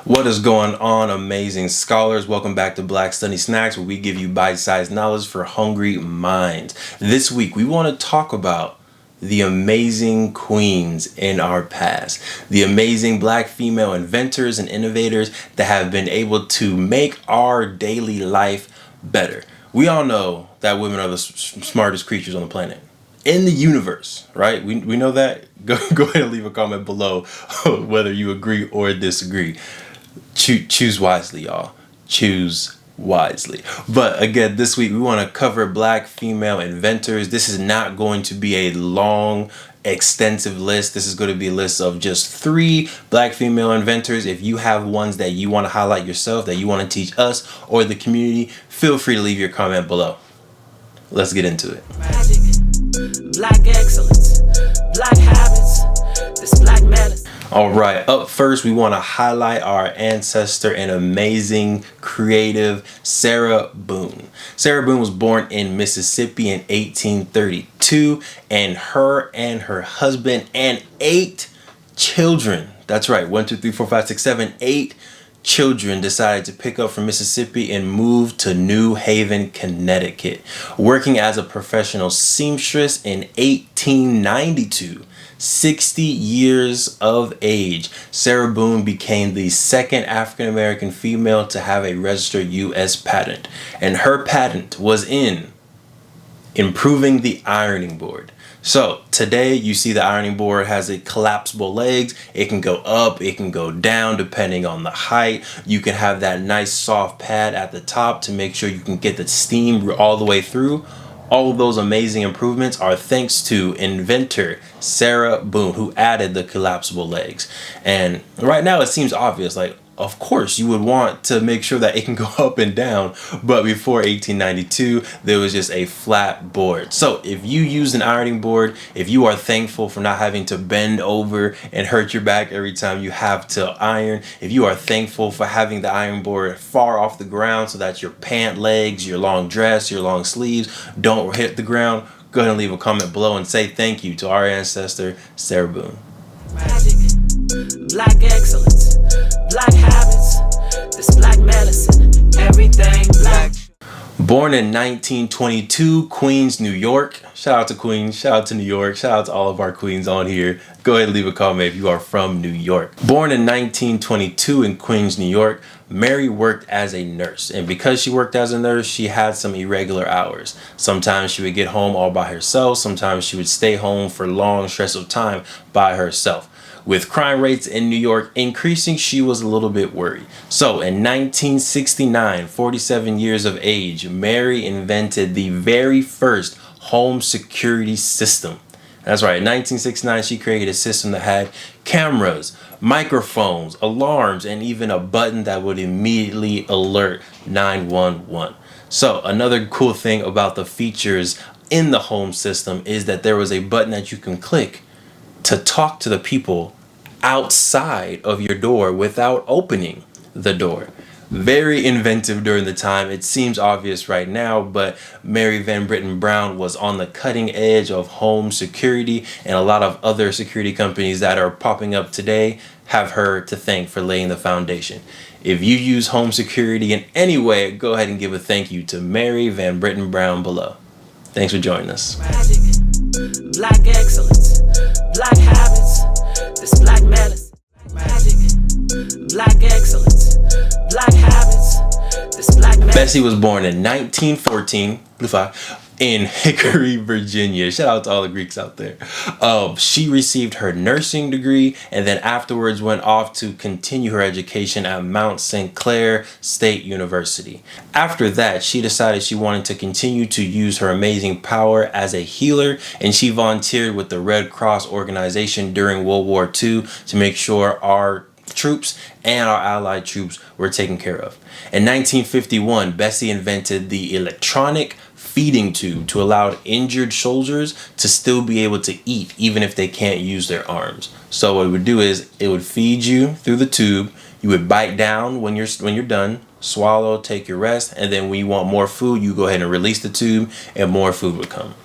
What is going on, amazing scholars? Welcome back to Black Study Snacks, where we give you bite-sized knowledge for hungry minds. This week, we want to talk about the amazing queens in our past, the amazing Black female inventors and innovators that have been able to make our daily life better. We all know that women are the smartest creatures on the planet. In the universe, right? We know that. Go ahead and leave a comment below whether you agree or disagree. Choose wisely, y'all. Choose wisely. But again, this week we want to cover Black female inventors. This is not going to be a long, extensive list. This is going to be a list of just 3 Black female inventors. If you have ones that you want to highlight yourself, that you want to teach us or the community, feel free to leave your comment below. Let's get into it. Black excellence, Black habits, this Black medicine. All right, up first, we want to highlight our ancestor and amazing, creative Sarah Boone. Sarah Boone was born in Mississippi in 1832, and her husband and 8 children, that's right, 1, 2, 3, 4, 5, 6, 7, 8 children decided to pick up from Mississippi and move to New Haven, Connecticut. Working as a professional seamstress in 1892, 60 years of age, Sarah Boone became the second African-American female to have a registered U.S. patent. And her patent was in improving the ironing board. So today you see the ironing board has a collapsible legs. It can go up, it can go down depending on the height. You can have that nice soft pad at the top to make sure you can get the steam all the way through. All of those amazing improvements are thanks to inventor Sarah Boone, who added the collapsible legs. And right now it seems obvious, like, of course you would want to make sure that it can go up and down, but before 1892 there was just a flat board. So if you use an ironing board, if you are thankful for not having to bend over and hurt your back every time you have to iron, if you are thankful for having the iron board far off the ground so that your pant legs, your long dress, your long sleeves don't hit the ground, go ahead and leave a comment below and say thank you to our ancestor Sarah Boone. Magic, Black excellence, Black habits, this Black medicine, everything Black. Born in 1922, Queens, New York. Shout out to Queens, shout out to New York, shout out to all of our queens on here. Go ahead and leave a comment if you are from New York. Born in 1922 in Queens, New York, Mary worked as a nurse. And because she worked as a nurse, she had some irregular hours. Sometimes she would get home all by herself. Sometimes she would stay home for long stretches of time by herself. With crime rates in New York increasing, she was a little bit worried. So in 1969, 47 years of age, Mary invented the very first home security system. That's right, in 1969, she created a system that had cameras, microphones, alarms, and even a button that would immediately alert 911. So another cool thing about the features in the home system is that there was a button that you can click to talk to the people outside of your door without opening the door. Very inventive during the time. It seems obvious right now, but Mary Van Brittan Brown was on the cutting edge of home security, and a lot of other security companies that are popping up today have her to thank for laying the foundation. If you use home security in any way, go ahead and give a thank you to Mary Van Brittan Brown below. Thanks for joining us. Magic, Black excellence, Black habits, this Black medicine. Magic, Black excellence, Black habits, this Black medicine. Bessie was born in 1914, in Hickory, Virginia. Shout out to all the Greeks out there. She received her nursing degree and then afterwards went off to continue her education at Mount St. Clair State University. After that, she decided she wanted to continue to use her amazing power as a healer, and she volunteered with the Red Cross organization during World War II to make sure our troops and our allied troops were taken care of. In 1951, Bessie invented the electronic feeding tube to allow injured soldiers to still be able to eat even if they can't use their arms. So what it would do is it would feed you through the tube. You would bite down when you're done, swallow, take your rest, and then when you want more food, you go ahead and release the tube and more food would come.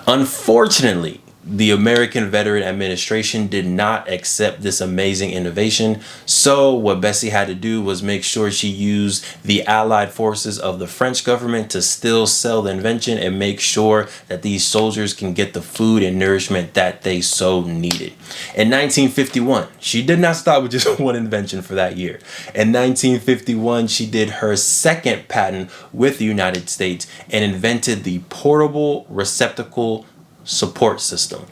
Unfortunately, the American Veteran Administration did not accept this amazing innovation. So what Bessie had to do was make sure she used the allied forces of the French government to still sell the invention and make sure that these soldiers can get the food and nourishment that they so needed. In 1951, she did not stop with just one invention for that year. In 1951, she did her second patent with the United States and invented the portable receptacle support system.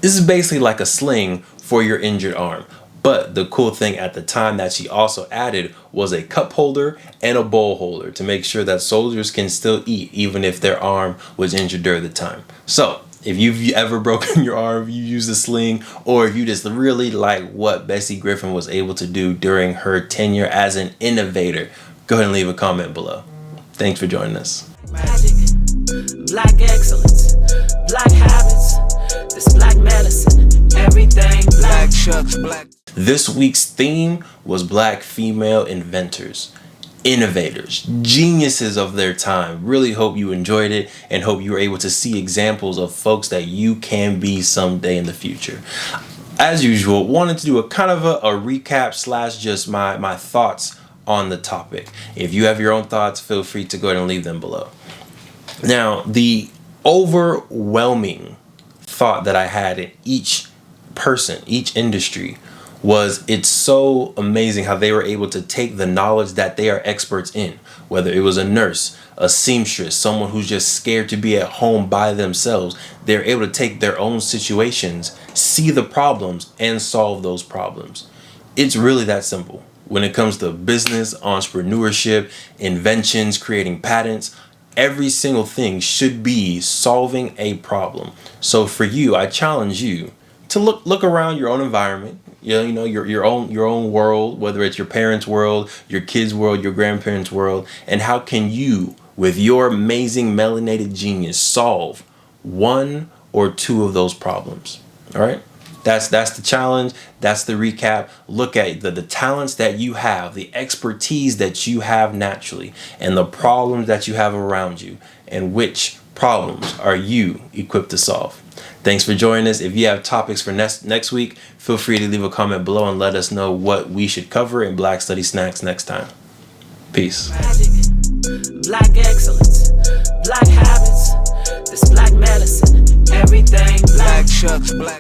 This is basically like a sling for your injured arm. But the cool thing at the time that she also added was a cup holder and a bowl holder to make sure that soldiers can still eat even if their arm was injured during the time. So if you've ever broken your arm, you use a sling, or if you just really like what Bessie Griffin was able to do during her tenure as an innovator, go ahead and leave a comment below. Thanks for joining us. Magic, black excellence, black habits, this black medicine, everything black shucks, black. This week's theme was Black Female Inventors, innovators, geniuses of their time. Really hope you enjoyed it and hope you were able to see examples of folks that you can be someday in the future. As usual, wanted to do a kind of a recap slash just my thoughts on the topic. If you have your own thoughts, feel free to go ahead and leave them below. Now, the overwhelming thought that I had in each person, each industry, was it's so amazing how they were able to take the knowledge that they are experts in, whether it was a nurse, a seamstress, someone who's just scared to be at home by themselves. They're able to take their own situations, see the problems, and solve those problems. It's really that simple. When it comes to business, entrepreneurship, inventions, creating patents, every single thing should be solving a problem. So for you, I challenge you to look around your own environment, you know, your own world, whether it's your parents' world, your kids' world, your grandparents' world, and how can you, with your amazing melanated genius, solve one or two of those problems? All right. That's the challenge. That's the recap. Look at the talents that you have, the expertise that you have naturally, and the problems that you have around you, and which problems are you equipped to solve. Thanks for joining us. If you have topics for next week, feel free to leave a comment below and let us know what we should cover in Black Study Snacks next time. Peace. Magic, black excellence, black habits, this black medicine, everything black shucks, black.